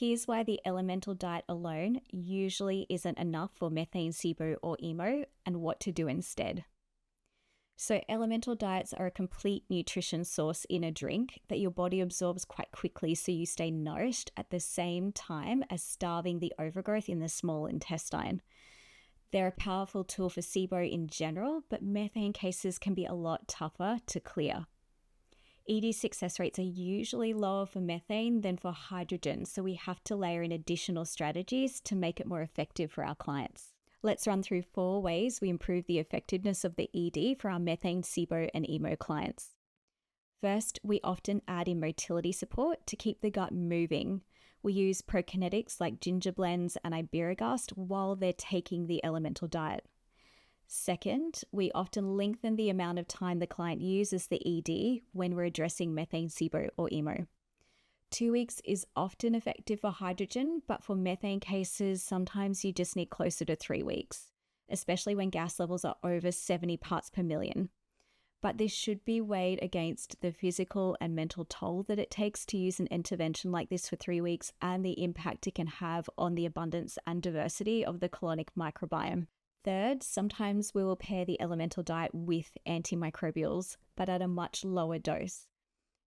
Here's why the elemental diet alone usually isn't enough for methane SIBO or EMO and what to do instead. So elemental diets are a complete nutrition source in a drink that your body absorbs quite quickly so you stay nourished at the same time as starving the overgrowth in the small intestine. They're a powerful tool for SIBO in general, but methane cases can be a lot tougher to clear. ED success rates are usually lower for methane than for hydrogen, so we have to layer in additional strategies to make it more effective for our clients. Let's run through 4 ways we improve the effectiveness of the ED for our methane SIBO and EMO clients. First, we often add in motility support to keep the gut moving. We use prokinetics like ginger blends and iberogast while they're taking the elemental diet. Second, we often lengthen the amount of time the client uses the ED when we're addressing methane SIBO or EMO. 2 weeks is often effective for hydrogen, but for methane cases, sometimes you just need closer to 3 weeks, especially when gas levels are over 70 parts per million. But this should be weighed against the physical and mental toll that it takes to use an intervention like this for 3 weeks and the impact it can have on the abundance and diversity of the colonic microbiome. Third, sometimes we will pair the elemental diet with antimicrobials, but at a much lower dose.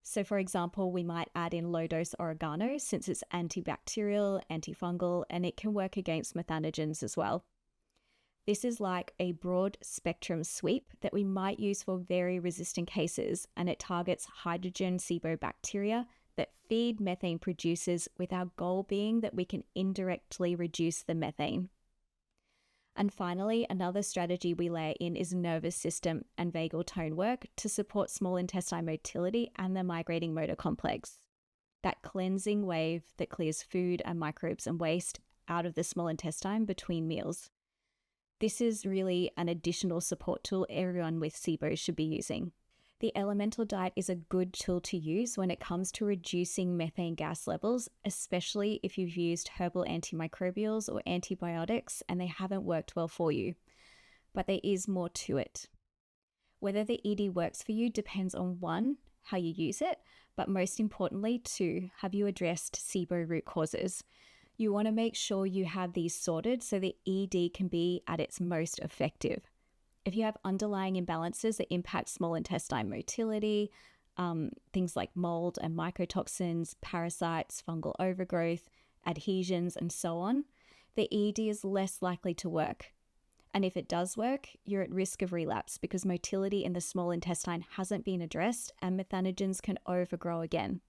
So for example, we might add in low-dose oregano since it's antibacterial, antifungal, and it can work against methanogens as well. This is like a broad spectrum sweep that we might use for very resistant cases, and it targets hydrogen SIBO bacteria that feed methane producers, with our goal being that we can indirectly reduce the methane. And finally, another strategy we layer in is nervous system and vagal tone work to support small intestine motility and the migrating motor complex. That cleansing wave that clears food and microbes and waste out of the small intestine between meals. This is really an additional support tool everyone with SIBO should be using. The elemental diet is a good tool to use when it comes to reducing methane gas levels, especially if you've used herbal antimicrobials or antibiotics and they haven't worked well for you. But there is more to it. Whether the ED works for you depends on 1, how you use it, but most importantly 2, have you addressed SIBO root causes? You want to make sure you have these sorted so the ED can be at its most effective. If you have underlying imbalances that impact small intestine motility, things like mold and mycotoxins, parasites, fungal overgrowth, adhesions, and so on, the ED is less likely to work. And if it does work, you're at risk of relapse because motility in the small intestine hasn't been addressed and methanogens can overgrow again.